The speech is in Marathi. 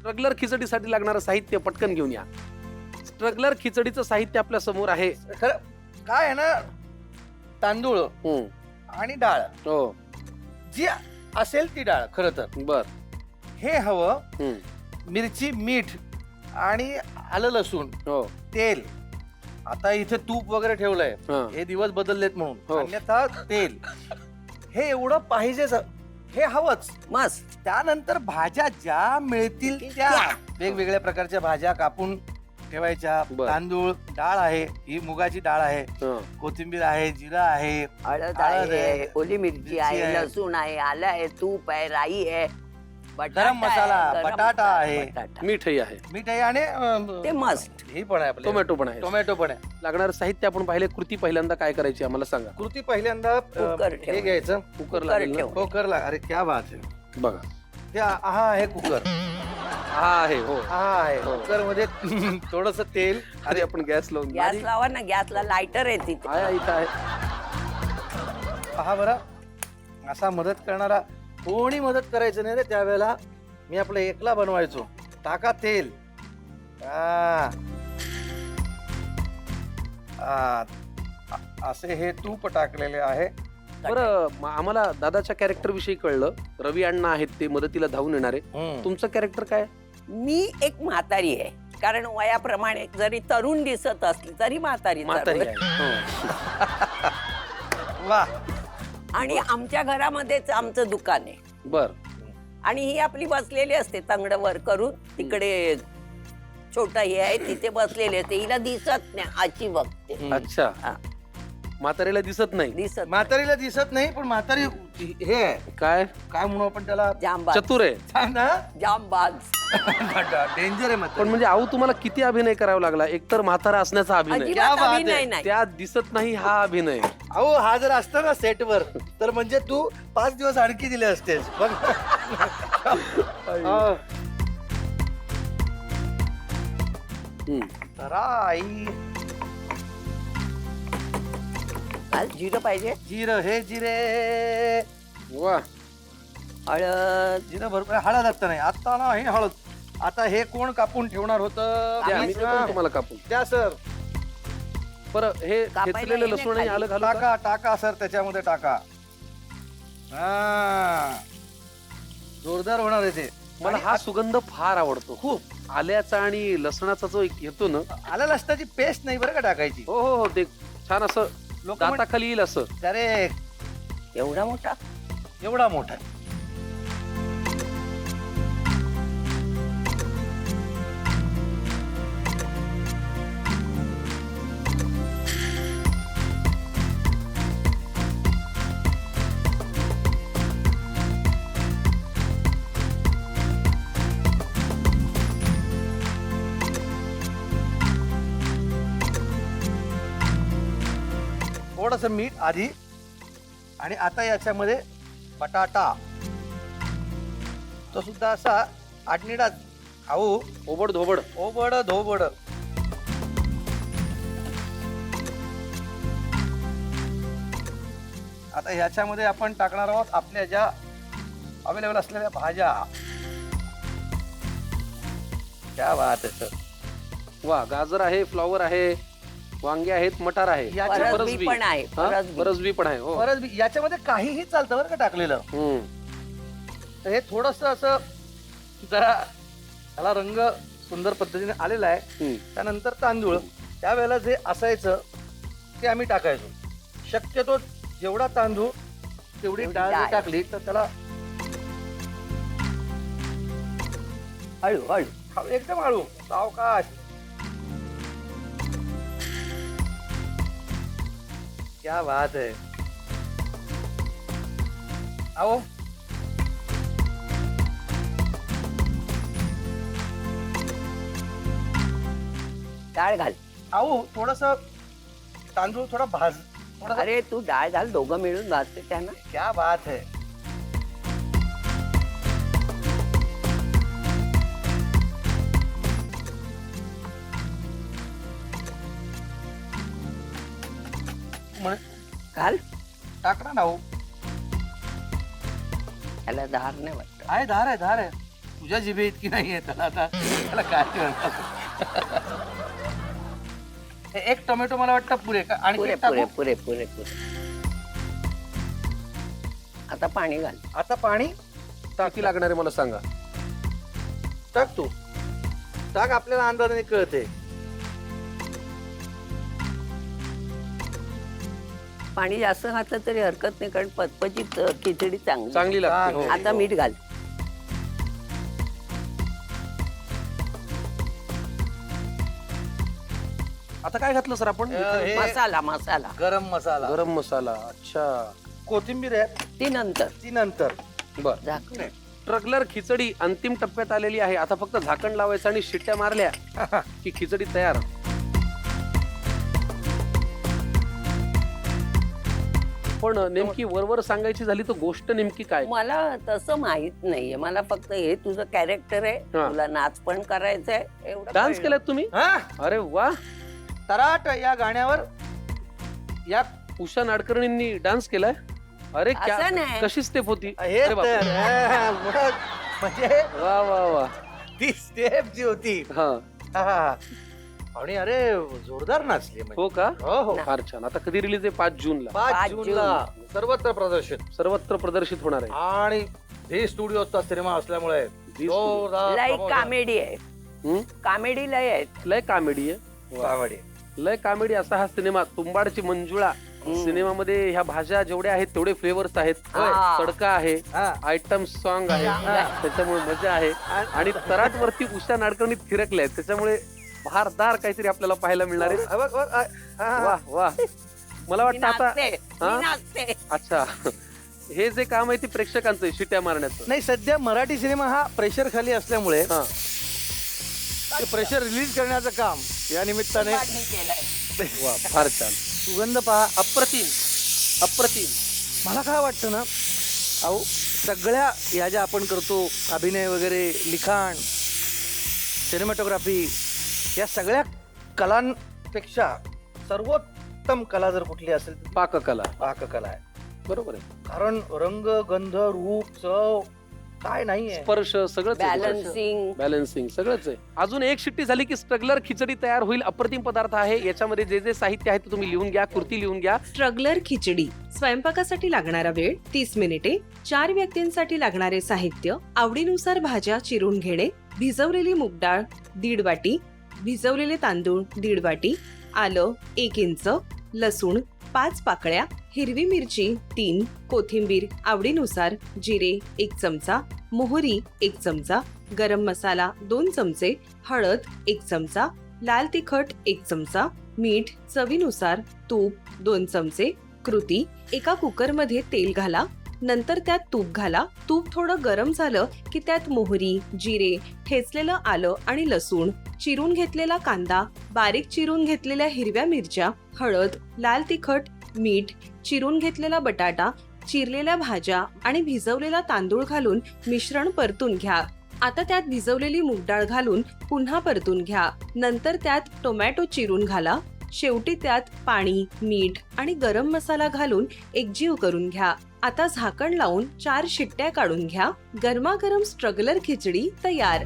स्ट्रगलर खिचडीसाठी लागणारं साहित्य पटकन घेऊन या. स्ट्रगलर खिचडीचं साहित्य आपल्या समोर आहे. खरं काय आहे ना, तांदूळ हम्म. आणि डाळ हो. जी असेल ती डाळ खरं तर बर. हे हवं. हम्म. मिरची, मीठ आणि आलं लसूण, हो. तेल. आता इथे तूप वगैरे ठेवलंय, हा. हे दिवस बदललेत हो. म्हणून, अन्यथा तेल हे एवढं पाहिजेच, हे हवंच. मस्त. त्यानंतर भाज्या ज्या मिळतील त्या वेगवेगळ्या प्रकारच्या भाज्या कापून ठेवायच्या. बर. तांदूळ, डाळ आहे, ही मुगाची डाळ आहे, हा. कोथिंबीर आहे, जिरा आहे, हळद हळद आहे, आहे, ओली मिरची आहे, आहे. लसूण आहे, आलं आहे, तूप आहे, राई आहे, बटाटा गरम मसाला, आहे, गरम बटाटा मसाला, आहे. बटाटा. मीठही आहे. मीठ आहे आणि ते मस्त. हे पण आहे आपलं टोमॅटो पण आहे. टोमॅटो पण आहे. लागणारं साहित्य आपण पाहिले. कृती पहिल्यांदा काय करायची आम्हाला सांगा. कृती पहिल्यांदा कुकर हे ठेव. घ्यायचं. कुकर कुकर लागेल ना? ठेव. कुकरला. अरे क्या बात आहे. बघा. ते हा आहे कुकर. हा आहे. हो. हा आहे कुकर मध्ये थोडस तेल. अरे आपण गॅस लावून गॅस लावा ना, गॅसला लायटर आहे तिथे. आहे इथं आहे. पहा बरं, असा मदत करणारा कोणी मदत करायचं नाही रे त्यावेळेला. मी आपलं एकला बनवायचो. टाका तेल. आ. आ. असे हे तूप टाकलेले आहे. बरं आम्हाला दादाच्या कॅरेक्टर विषयी कळलं. रवी अण्णा आहेत ते मदतीला धावून येणारे. तुमचं कॅरेक्टर काय? मी एक म्हातारी आहे, कारण वयाप्रमाणे जरी तरुण दिसत असली तरी म्हातारी म्हातारी आहे. आहे. वा. आणि आमच्या घरामध्येच आमचं दुकान आहे. बर. आणि ही आपली बसलेली असते तंगड वर करून. तिकडे छोटा हे आहे, तिथे बसलेली असते. हिला दिसत नाही, आजी बघते. अच्छा. हा. म्हातारीला दिसत नाही. दिसत म्हातारीला दिसत नाही, पण म्हातारी हे आहे, काय काय म्हणू आपण त्याला, जामबाज. चतुर आहे. सांग ना. जामबाज. डेंजर आहे पण म्हातारी. म्हणजे आऊ तुम्हाला किती अभिनय करावा लागला. एकतर म्हातारा असण्याचा अभिनय, क्या अजिबात बात अभिनय आहे. नाही. त्यात दिसत नाही हा अभिनय. अहो हा जर असता ना सेटवर, तर म्हणजे तू 5 दिवस आणखी दिले असतेस बघ. हा. हम्म. जरा आई. आज जिरं पाहिजे, जिरं, हे जिरे, वा. हळद. जिरं भरपूर. हळद आता नाही, आता ना हे हळद. आता हे कोण कापून ठेवणार होतं? द्या, मी आम्हीच देतो ना. तुम्हाला कापून. द्या सर. बरं हे कापायला खेचलेलं येईल लसूण आणि खाली. आलं घालू का? टाका टाका सर, त्याच्यामध्ये टाका. हा. जोरदार होणार आहे ते. मला आणि हा सुगंध फार आवडतो खूप. आल्याचा आणि लसणाचा जो एक येतो ना. आलं लसणाची पेस्ट नाही बरं का टाकायची. हो हो हो. ते छान असं लोक दाताखाली येईल असं. अरे एवढा मोठा. एवढा मोठा. थोडस मीठ आधी. आणि आता याच्यामध्ये बटाटा, तो सुद्धा असा आडनिडा. खाऊ ओबड धोबड. ओबड धोबड. आता ह्याच्यामध्ये आपण टाकणार आहोत आपल्या ज्या अवेलेबल असलेल्या भाज्या. क्या बात आहे सर. वा. गाजर आहे, फ्लॉवर आहे, वांगे आहेत, मटार आहे, याच्या फरसबी पण आहे, हा? फरसबी. फरसबी पण आहे. हो. परत याच्यामध्ये काहीही चालतं बरं का टाकलेलं. हम्म. तर हे थोडस असं जरा त्याला रंग सुंदर पद्धतीने आलेला आहे. हम्म. त्यानंतर तांदूळ, त्यावेळेला जे असायचं ते आम्ही टाकायचो. शक्यतो जेवढा तांदूळ तेवढी तेवढी डाळ डाळ. जर टाकली तर त्याला हळू हळू. एकदम हळू, सावकाश. क्या बात है. आओ. डाळ घाल. आओ थोडस तांदूळ थोडा भाज. थोडा. अरे तू डाळ घाल, दोघं मिळून भाजते त्यांना. क्या बात है. घाल. टाकणार ना हो. त्याला धार नाही वाटत. आहे धार आहे धार आहे. तुझ्या जिभे इतकी नाहीये त्याला आता त्याला काय म्हणतात. एक टोमॅटो मला वाटतं पुरे का आणि पुरे पुरे पुरे पुरे पुरे. आता पाणी घाल. आता पाणी किती लागणार आहे मला सांगा. टाक तू टाक, आपल्याला अंदाजाने कळते. पाणी जास्त घातलं तरी हरकत नाही, कारण पचपचीत खिचडी चांगली. चांगली लागते. हो. आता मीठ घाल. आता काय घातलं सर आपण. हे मसाला मसाला गरम मसाला, गरम मसाला. अच्छा. कोथिंबीर आहे ती नंतर. ती नंतर. बर. झाकण. स्ट्रगलर खिचडी अंतिम टप्प्यात आलेली आहे. आता फक्त झाकण लावायचं आणि शिट्ट्या मारल्या की खिचडी तयार. पण नेमकी वरवर सांगायची झाली तर गोष्ट नेमकी काय. मला तसं माहित नाहीये. मला फक्त हे तुझं कॅरेक्टर आहे, हा. तुला नाच पण करायचंय एवढं डान्स कळलं. केलात तुम्ही. हा अरे वा. तराट या गाण्यावर या उषा नाडकर्णींनी डान्स केलाय. अरे क्या असं नाही. कशी स्टेप होती. हे अरे बापरे. तर मग म्हणजे वा वा वा. ती स्टेप जी होती हा. हा. आणि अरे जोरदार नाचली म्हणजे. हो का. हो हो. फार छान. आता कधी रिलीज आहे. 5 जूनला 5 जूनला सर्वत्र प्रदर्शन सर्वत्र प्रदर्शित होणार आहे. आणि हे स्टुडिओचा सिनेमा असल्यामुळे जोरदार लय प्रमोशन. कॉमेडी आहे. हम्म? कॉमेडी लय आहेत. लय कॉमेडी आहे. कावडी. लय कॉमेडी असा हा सिनेमा. तुंबाडची मंजुळा सिनेमामध्ये ह्या भाज्या जेवढ्या आहेत तेवढे फ्लेवर्स आहेत. हा. तडका आहे, हा. आयटम सॉन्ग आहे, त्याच्यामुळे मजा आहे. आणि तराट वरती उषा नाडकर्णी थिरकले आहेत, त्याच्यामुळे भारदार काहीतरी आपल्याला पाहायला मिळणार आहे. बघ, बघ, हा. वा वा. मला मी वाटतं आता नाचते, मी हा? नाचते. अच्छा. हे जे काम आहे ते प्रेक्षकांचं आहे, शिट्या मारण्याचं. नाही, सध्या मराठी सिनेमा हा प्रेशर खाली असल्यामुळे हा. ते प्रेशर रिलीज करण्याचं काम या निमित्ताने तुंबाडनी केलंय. वा फार छान. सुगंध पहा. अप्रतिम अप्रतिम. मला काय वाटतं ना, अहो सगळ्या या ज्या आपण करतो अभिनय वगैरे, लिखाण, सिनेमॅटोग्राफी, या सगळ्या कलांपेक्षा सर्वोत्तम कला जर कुठली असेल तर पाककला. पाककला आहे. बरोबर आहे. कारण रंग, गंध, रूप, चव काय नाहीये. स्पर्श सगळंच आहे. बॅलन्सिंग. बॅलन्सिंग सगळंच आहे. अजून एक शिट्टी झाली की स्ट्रगलर खिचडी तयार होईल. अप्रतिम पदार्थ आहे. याच्यामध्ये जे जे साहित्य आहे ते तुम्ही लिहून घ्या, कृती लिहून घ्या. स्ट्रगलर खिचडी. स्वयंपाकासाठी लागणारा वेळ 30 मिनिटे. 4 व्यक्तींसाठी लागणारे साहित्य: आवडीनुसार भाज्या चिरून घेणे, भिजवलेली मूग डाळ 1.5 वाटी, भिजवलेले तांदूळ 1.5 वाटी, आलं 1 इंच, लसूण 5 पाकळ्या, हिरवी मिरची 3, कोथिंबीर आवडीनुसार, जिरे 1 चमचा, मोहरी 1 चमचा, गरम मसाला 2 चमचे, हळद 1 चमचा, लाल तिखट 1 चमचा, मीठ चवीनुसार, तूप 2 चमचे. कृती: एका कुकरमध्ये तेल घाला, नंतर त्यात तूप घाला. तूप थोडं गरम झालं की त्यात मोहरी, जिरे, ठेचलेलं आलं आणि लसूण, चिरून घेतलेला कांदा, बारीक चिरून घेतलेल्या हिरव्या मिरच्या, हळद, लाल तिखट, मीठ, चिरून घेतलेला बटाटा, चिरलेल्या भाज्या आणि भिजवलेला तांदूळ घालून मिश्रण परतून घ्या. आता त्यात भिजवलेली मूग डाळ घालून पुन्हा परतून घ्या. नंतर त्यात टोमॅटो चिरून घाला. शेवटी त्यात पाणी, मीठ आणि गरम मसाला घालून एकजीव करून घ्या. आता झाकण लावून 4 शिट्ट्या काढून घ्या. गरमागरम स्ट्रगलर खिचडी तयार.